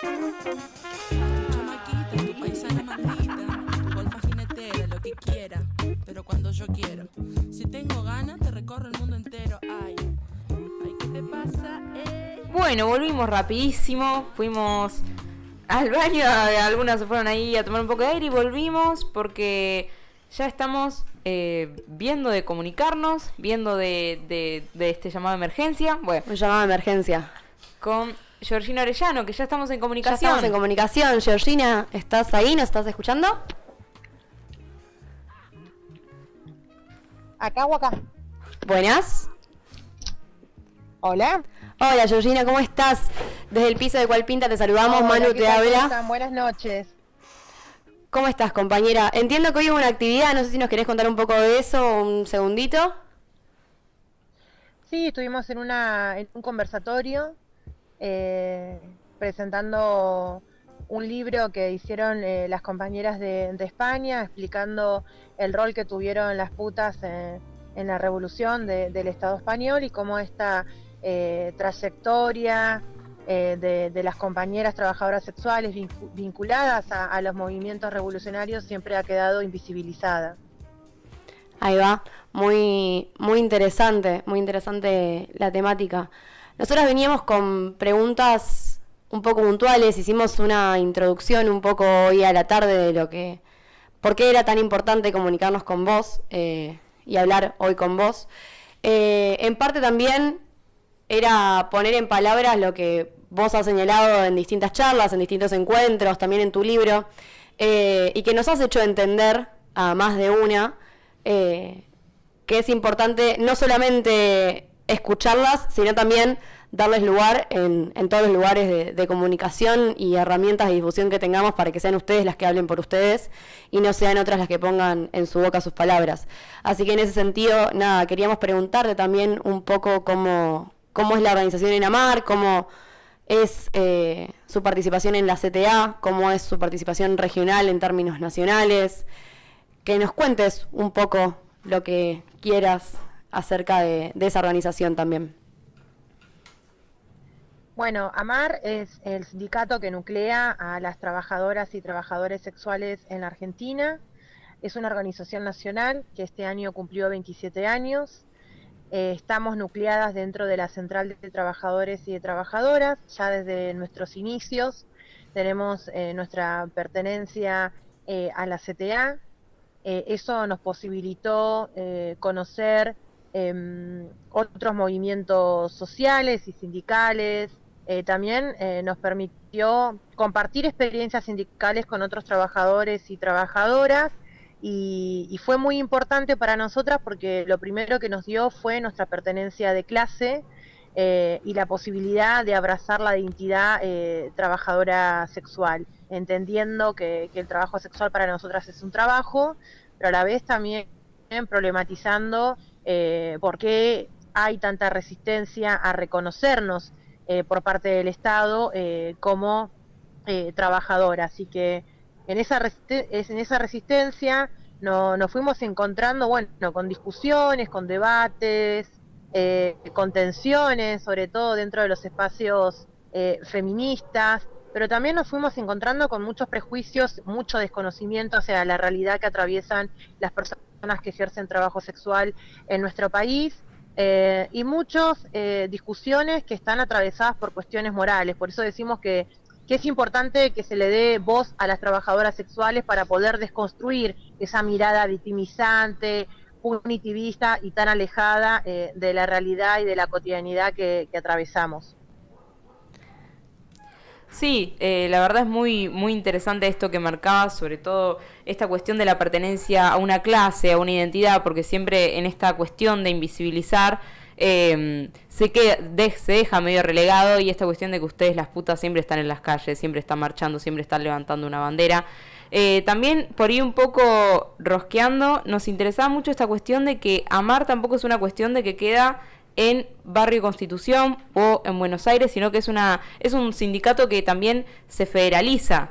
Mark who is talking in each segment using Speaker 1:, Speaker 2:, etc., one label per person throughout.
Speaker 1: Chamaquita, tu paisana maldita, tu golfa jinetera, lo que quiera, pero cuando yo quiero. Si tengo ganas, te recorro el mundo entero. Ay, ay, ¿qué te pasa?
Speaker 2: Bueno, volvimos rapidísimo, fuimos al baño, algunas se fueron ahí a tomar un poco de aire y volvimos porque ya estamos viendo de comunicarnos, viendo de este llamado de emergencia. Bueno,
Speaker 3: Un llamado de emergencia.
Speaker 2: con Georgina Orellano, que ya estamos en
Speaker 3: Ya
Speaker 2: comunicación.
Speaker 3: estamos en comunicación. Georgina, ¿estás ahí? ¿Nos estás escuchando?
Speaker 4: ¿Acá o acá?
Speaker 3: Buenas.
Speaker 4: Hola.
Speaker 3: Hola Georgina, ¿cómo estás? Desde el piso de Cualpinta te saludamos,
Speaker 4: Hola,
Speaker 3: Manu
Speaker 4: ¿qué
Speaker 3: te
Speaker 4: tal? ¿Cómo
Speaker 3: habla.
Speaker 4: están? Buenas noches.
Speaker 3: ¿Cómo estás, compañera? Entiendo que hoy hubo una actividad, no sé si nos querés contar un poco de eso, un segundito.
Speaker 4: Sí, estuvimos en un conversatorio presentando un libro que hicieron las compañeras de España, explicando el rol que tuvieron las putas en la revolución del Estado español y cómo esta trayectoria de las compañeras trabajadoras sexuales vinculadas a los movimientos revolucionarios siempre ha quedado invisibilizada.
Speaker 3: Ahí va, muy interesante la temática. Nosotros veníamos con preguntas un poco puntuales, hicimos una introducción un poco hoy a la tarde de por qué era tan importante comunicarnos con vos y hablar hoy con vos. En parte también era poner en palabras lo que vos has señalado en distintas charlas, en distintos encuentros, también en tu libro, y que nos has hecho entender a más de una que es importante no solamente escucharlas, sino también darles lugar en todos los lugares de comunicación y herramientas de difusión que tengamos para que sean ustedes las que hablen por ustedes y no sean otras las que pongan en su boca sus palabras. Así que en ese sentido, nada, queríamos preguntarte también un poco cómo es la organización en AMAR, cómo es su participación en la CTA, cómo es su participación regional en términos nacionales, que nos cuentes un poco lo que quieras acerca de esa organización también.
Speaker 4: Bueno, AMAR es el sindicato que nuclea a las trabajadoras y trabajadores sexuales en la Argentina. Es una organización nacional que este año cumplió 27 años. Estamos nucleadas dentro de la Central de Trabajadores y de Trabajadoras, ya desde nuestros inicios. Tenemos nuestra pertenencia a la CTA. Eso nos posibilitó conocer otros movimientos sociales y sindicales. También nos permitió compartir experiencias sindicales con otros trabajadores y trabajadoras y fue muy importante para nosotras porque lo primero que nos dio fue nuestra pertenencia de clase y la posibilidad de abrazar la identidad trabajadora sexual, entendiendo que el trabajo sexual para nosotras es un trabajo, pero a la vez también problematizando por qué hay tanta resistencia a reconocernos por parte del Estado como trabajadora. Así que en esa resistencia nos fuimos encontrando, bueno, con discusiones, con debates, con tensiones, sobre todo dentro de los espacios feministas, pero también nos fuimos encontrando con muchos prejuicios, mucho desconocimiento hacia la realidad que atraviesan las personas que ejercen trabajo sexual en nuestro país. Y muchas discusiones que están atravesadas por cuestiones morales. Por eso decimos que es importante que se le dé voz a las trabajadoras sexuales para poder desconstruir esa mirada victimizante, punitivista y tan alejada de la realidad y de la cotidianidad que atravesamos.
Speaker 2: Sí, la verdad es muy interesante esto que marcabas, sobre todo esta cuestión de la pertenencia a una clase, a una identidad, porque siempre en esta cuestión de invisibilizar se deja medio relegado, y esta cuestión de que ustedes las putas siempre están en las calles, siempre están marchando, siempre están levantando una bandera. También por ahí un poco rosqueando, nos interesaba mucho esta cuestión de que AMAR tampoco es una cuestión de que queda en Barrio Constitución o en Buenos Aires, sino que es un sindicato que también se federaliza.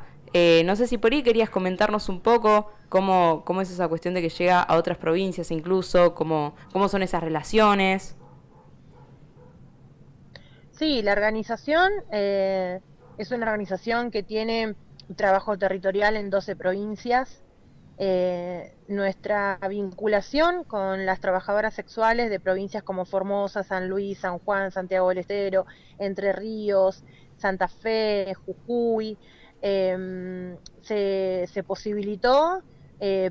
Speaker 2: No sé si por ahí querías comentarnos un poco cómo es esa cuestión de que llega a otras provincias incluso, cómo son esas relaciones.
Speaker 4: Sí, la organización Es una organización que tiene trabajo territorial en 12 provincias. Nuestra vinculación con las trabajadoras sexuales de provincias como Formosa, San Luis, San Juan, Santiago del Estero, Entre Ríos, Santa Fe, Jujuy, se posibilitó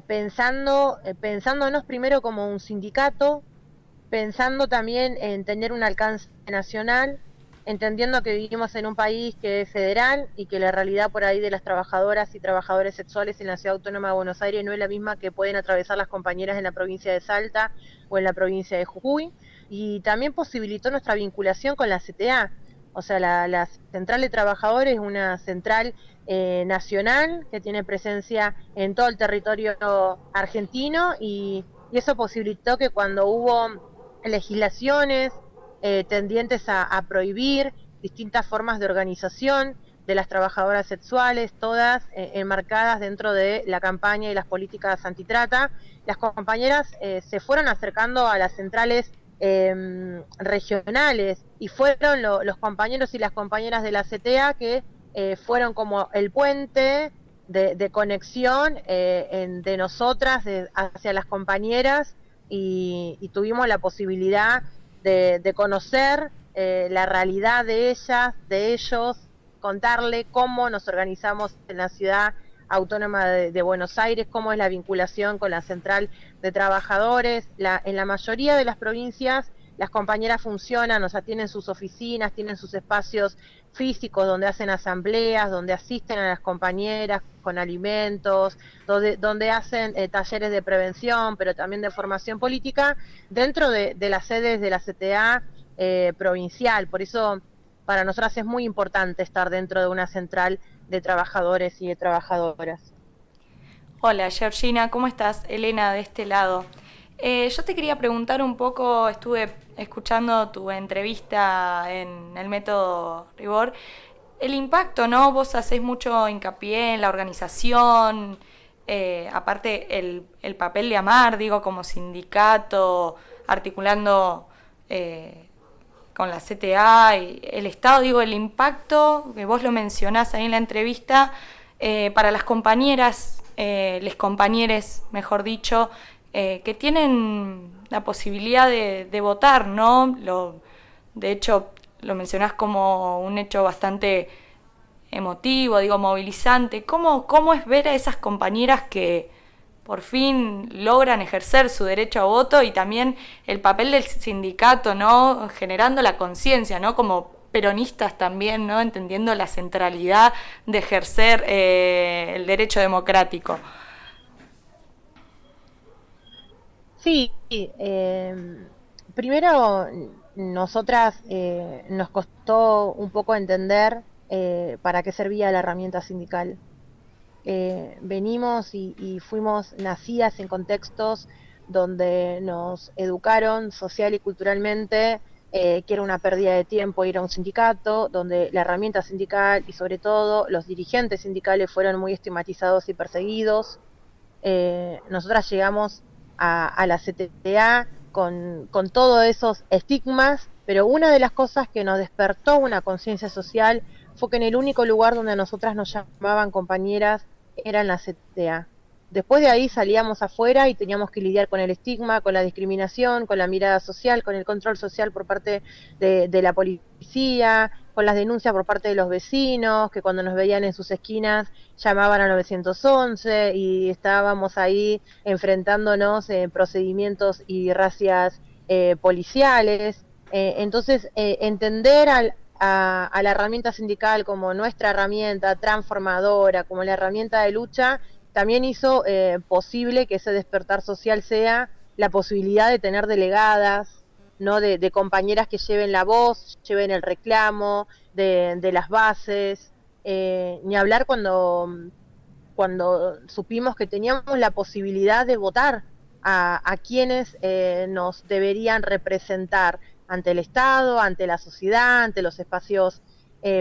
Speaker 4: pensándonos primero como un sindicato, pensando también en tener un alcance nacional, entendiendo que vivimos en un país que es federal y que la realidad por ahí de las trabajadoras y trabajadores sexuales en la Ciudad Autónoma de Buenos Aires no es la misma que pueden atravesar las compañeras en la provincia de Salta o en la provincia de Jujuy, y también posibilitó nuestra vinculación con la CTA. O sea, la Central de Trabajadores es una central nacional que tiene presencia en todo el territorio argentino, y eso posibilitó que cuando hubo legislaciones tendientes a prohibir distintas formas de organización de las trabajadoras sexuales, todas enmarcadas dentro de la campaña y las políticas antitrata, las compañeras se fueron acercando a las centrales regionales, y fueron los compañeros y las compañeras de la CTA que fueron como el puente de conexión de nosotras hacia las compañeras, y tuvimos la posibilidad de conocer la realidad de ellas, de ellos, contarle cómo nos organizamos en la Ciudad Autónoma de Buenos Aires, cómo es la vinculación con la Central de Trabajadores. En la mayoría de las provincias las compañeras funcionan, o sea, tienen sus oficinas, tienen sus espacios físicos donde hacen asambleas, donde asisten a las compañeras con alimentos, donde hacen talleres de prevención, pero también de formación política, dentro de las sedes de la CTA provincial. Por eso para nosotras es muy importante estar dentro de una central de trabajadores y de trabajadoras.
Speaker 5: Hola Georgina, ¿cómo estás? Elena de este lado. Yo te quería preguntar un poco, estuve escuchando tu entrevista en el método Rigor, el impacto, ¿no? Vos hacés mucho hincapié en la organización, aparte el papel de AMAR, digo, como sindicato, articulando con la CTA y el Estado, digo, el impacto, que vos lo mencionás ahí en la entrevista, para las compañeras, les compañeres, mejor dicho, que tienen la posibilidad de votar, ¿no? De hecho, lo mencionás como un hecho bastante emotivo, digo, movilizante. ¿Cómo es ver a esas compañeras que por fin logran ejercer su derecho a voto, y también el papel del sindicato, ¿no? Generando la conciencia, ¿no? Como peronistas también, ¿no? Entendiendo la centralidad de ejercer el derecho democrático.
Speaker 4: Sí, primero nosotras nos costó un poco entender para qué servía la herramienta sindical. Venimos y fuimos nacidas en contextos donde nos educaron social y culturalmente que era una pérdida de tiempo ir a un sindicato, donde la herramienta sindical y sobre todo los dirigentes sindicales fueron muy estigmatizados y perseguidos. Nosotras llegamos a la CTA con todos esos estigmas, pero una de las cosas que nos despertó una conciencia social fue que en el único lugar donde a nosotras nos llamaban compañeras era en la CTA. Después de ahí salíamos afuera y teníamos que lidiar con el estigma, con la discriminación, con la mirada social, con el control social por parte de la policía, con las denuncias por parte de los vecinos, que cuando nos veían en sus esquinas llamaban a 911 y estábamos ahí enfrentándonos en procedimientos y racias policiales. Entonces, entender a la herramienta sindical como nuestra herramienta transformadora, como la herramienta de lucha, también hizo posible que ese despertar social sea la posibilidad de tener delegadas, ¿no? de compañeras que lleven la voz, lleven el reclamo de las bases, ni hablar cuando supimos que teníamos la posibilidad de votar a quienes nos deberían representar ante el Estado, ante la sociedad, ante los espacios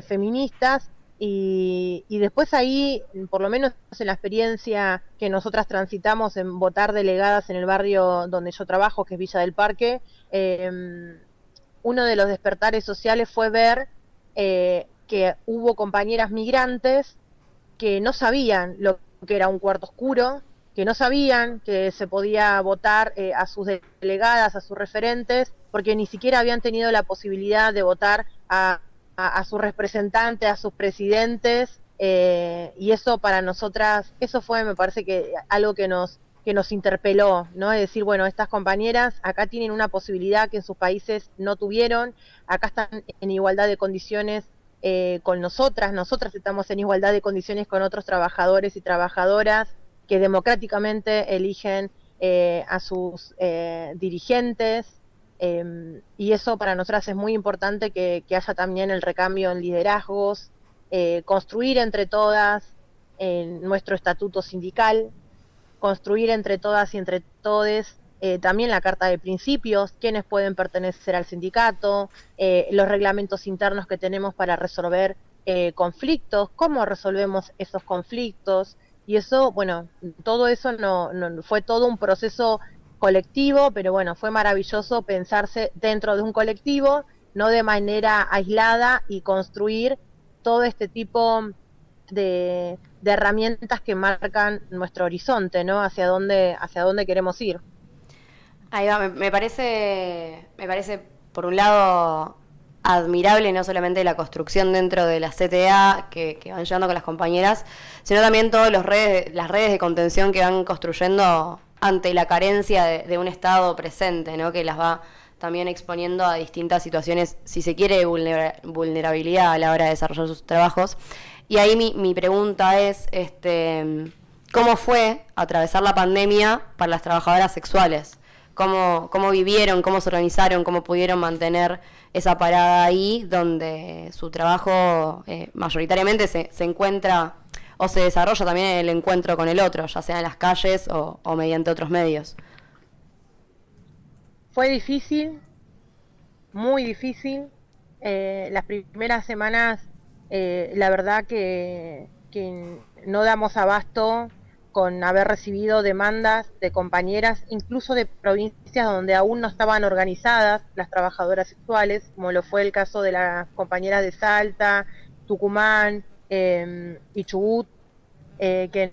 Speaker 4: feministas. Y después ahí, por lo menos en la experiencia que nosotras transitamos en votar delegadas en el barrio donde yo trabajo, que es Villa del Parque, uno de los despertares sociales fue ver que hubo compañeras migrantes que no sabían lo que era un cuarto oscuro, que no sabían que se podía votar a sus delegadas, a sus referentes, porque ni siquiera habían tenido la posibilidad de votar a sus representantes, a sus presidentes, y eso para nosotras, eso fue, me parece que algo que nos interpeló, ¿no? Es decir, bueno, estas compañeras acá tienen una posibilidad que en sus países no tuvieron, acá están en igualdad de condiciones con nosotras estamos en igualdad de condiciones con otros trabajadores y trabajadoras que democráticamente eligen a sus dirigentes, y eso para nosotras es muy importante que haya también el recambio en liderazgos, construir entre todas nuestro estatuto sindical, construir entre todas y entre todes también la carta de principios, quiénes pueden pertenecer al sindicato, los reglamentos internos que tenemos para resolver conflictos, cómo resolvemos esos conflictos, y eso, bueno, todo eso no fue todo un proceso colectivo, pero bueno, fue maravilloso pensarse dentro de un colectivo, no de manera aislada, y construir todo este tipo de herramientas que marcan nuestro horizonte, ¿no? Hacia dónde queremos ir.
Speaker 3: Ahí va, me parece por un lado admirable no solamente la construcción dentro de la CTA que van llevando con las compañeras, sino también todas las redes de contención que van construyendo ante la carencia de un Estado presente, ¿no? Que las va también exponiendo a distintas situaciones, si se quiere, de vulnerabilidad a la hora de desarrollar sus trabajos. Y ahí mi pregunta es, ¿cómo fue atravesar la pandemia para las trabajadoras sexuales? ¿Cómo vivieron, cómo se organizaron, cómo pudieron mantener esa parada ahí donde su trabajo mayoritariamente se encuentra o se desarrolla también en el encuentro con el otro, ya sea en las calles o mediante otros medios?
Speaker 4: Fue difícil, muy difícil. Las primeras semanas, la verdad que no damos abasto con haber recibido demandas de compañeras, incluso de provincias donde aún no estaban organizadas las trabajadoras sexuales, como lo fue el caso de las compañeras de Salta, Tucumán y Chubut, que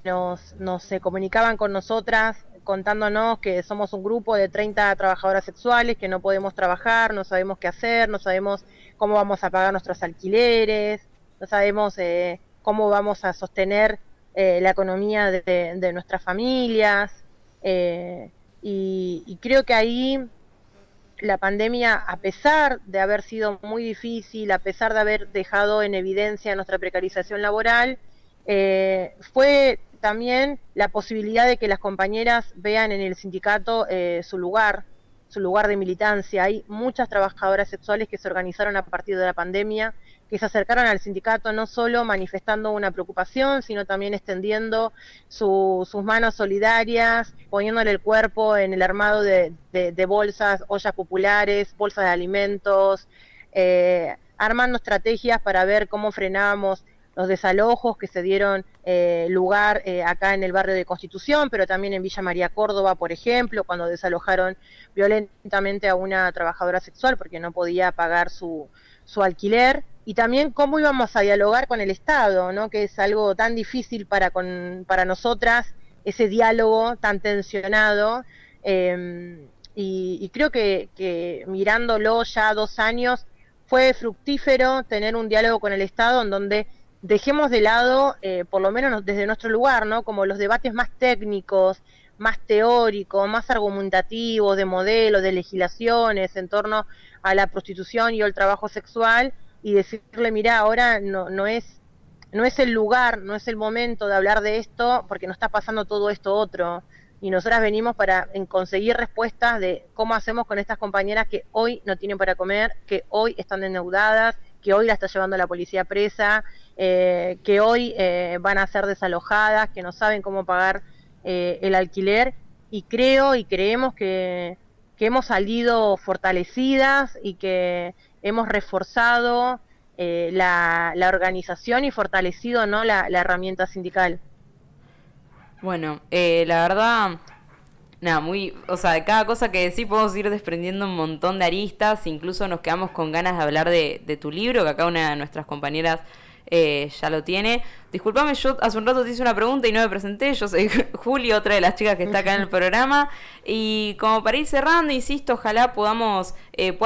Speaker 4: se comunicaban con nosotras contándonos que somos un grupo de 30 trabajadoras sexuales, que no podemos trabajar, no sabemos qué hacer, no sabemos cómo vamos a pagar nuestros alquileres, no sabemos cómo vamos a sostener la economía de nuestras familias, y creo que ahí la pandemia, a pesar de haber sido muy difícil, a pesar de haber dejado en evidencia nuestra precarización laboral, fue también la posibilidad de que las compañeras vean en el sindicato su lugar de militancia. Hay muchas trabajadoras sexuales que se organizaron a partir de la pandemia, que se acercaron al sindicato no solo manifestando una preocupación, sino también extendiendo sus manos solidarias, poniéndole el cuerpo en el armado de bolsas, ollas populares, bolsas de alimentos, armando estrategias para ver cómo frenábamos los desalojos que se dieron lugar acá en el barrio de Constitución, pero también en Villa María Córdoba, por ejemplo, cuando desalojaron violentamente a una trabajadora sexual porque no podía pagar su alquiler, y también cómo íbamos a dialogar con el Estado, ¿no? Que es algo tan difícil para nosotras, ese diálogo tan tensionado, y creo que mirándolo ya 2 años, fue fructífero tener un diálogo con el Estado en donde dejemos de lado, por lo menos desde nuestro lugar, ¿no? Como los debates más técnicos, más teóricos, más argumentativos, de modelos, de legislaciones en torno a la prostitución y el trabajo sexual, y decirle, mira, ahora no es el lugar, no es el momento de hablar de esto, porque nos está pasando todo esto otro. Y nosotras venimos para conseguir respuestas de cómo hacemos con estas compañeras que hoy no tienen para comer, que hoy están endeudadas, que hoy la está llevando la policía presa, que hoy van a ser desalojadas, que no saben cómo pagar el alquiler, y creemos que hemos salido fortalecidas y que hemos reforzado la organización y fortalecido, ¿no?, la herramienta sindical.
Speaker 2: Bueno, la verdad, Nada, o sea, de cada cosa que decís podemos ir desprendiendo un montón de aristas, incluso nos quedamos con ganas de hablar de tu libro, que acá una de nuestras compañeras ya lo tiene. Disculpame, yo hace un rato te hice una pregunta y no me presenté. Yo soy Juli, otra de las chicas que está acá en el programa. Y como para ir cerrando, insisto, ojalá puedas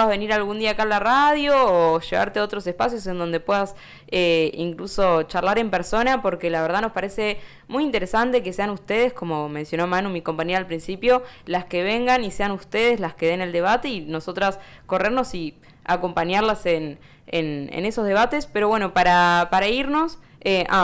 Speaker 2: venir algún día acá a la radio o llevarte a otros espacios en donde puedas incluso charlar en persona, porque la verdad nos parece muy interesante que sean ustedes, como mencionó Manu, mi compañera al principio, las que vengan y sean ustedes las que den el debate y nosotras corrernos y acompañarlas en esos debates. Pero bueno, para irnos,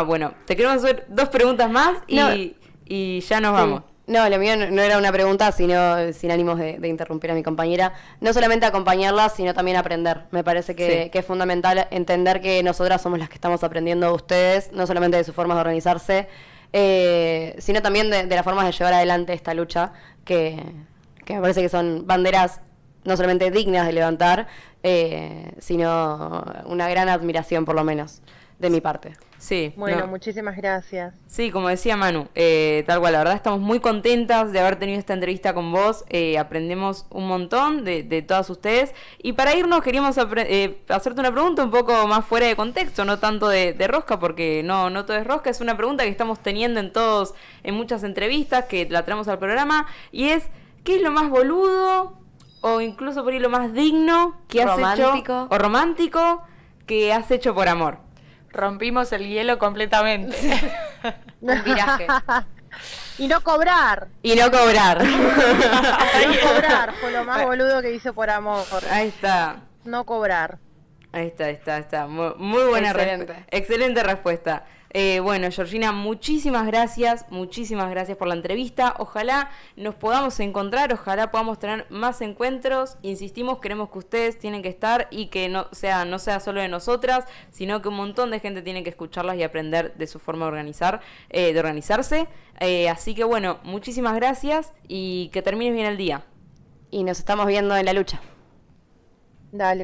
Speaker 2: bueno, te queremos hacer 2 preguntas más y ya nos vamos.
Speaker 3: No, lo mío no era una pregunta, sino sin ánimos de interrumpir a mi compañera. No solamente acompañarla, sino también aprender. Me parece que es fundamental entender que nosotras somos las que estamos aprendiendo de ustedes, no solamente de sus formas de organizarse, sino también de las formas de llevar adelante esta lucha, que me parece que son banderas no solamente dignas de levantar, sino una gran admiración, por lo menos, de mi parte.
Speaker 2: Sí.
Speaker 4: Bueno, muchísimas gracias.
Speaker 2: Sí, como decía Manu, tal cual, la verdad estamos muy contentas de haber tenido esta entrevista con vos, aprendemos un montón de todas ustedes, y para irnos queríamos hacerte una pregunta un poco más fuera de contexto, no tanto de rosca, porque no todo es rosca, es una pregunta que estamos teniendo en muchas entrevistas, que la traemos al programa, y es, ¿qué es lo más boludo, o incluso por ahí lo más digno que has hecho, o romántico, que has hecho por amor?
Speaker 5: Rompimos el hielo completamente.
Speaker 3: Un viraje.
Speaker 4: Y no cobrar.
Speaker 2: Y no cobrar.
Speaker 4: No cobrar fue lo más boludo que hice por amor.
Speaker 2: Ahí está.
Speaker 4: No cobrar.
Speaker 2: Ahí está. Muy buena respuesta. Excelente respuesta. Bueno, Georgina, muchísimas gracias por la entrevista. Ojalá nos podamos encontrar, ojalá podamos tener más encuentros. Insistimos, queremos que ustedes tienen que estar y que no sea solo de nosotras, sino que un montón de gente tiene que escucharlas y aprender de su forma de organizarse. Así que bueno, muchísimas gracias y que termines bien el día.
Speaker 3: Y nos estamos viendo en la lucha.
Speaker 4: Dale.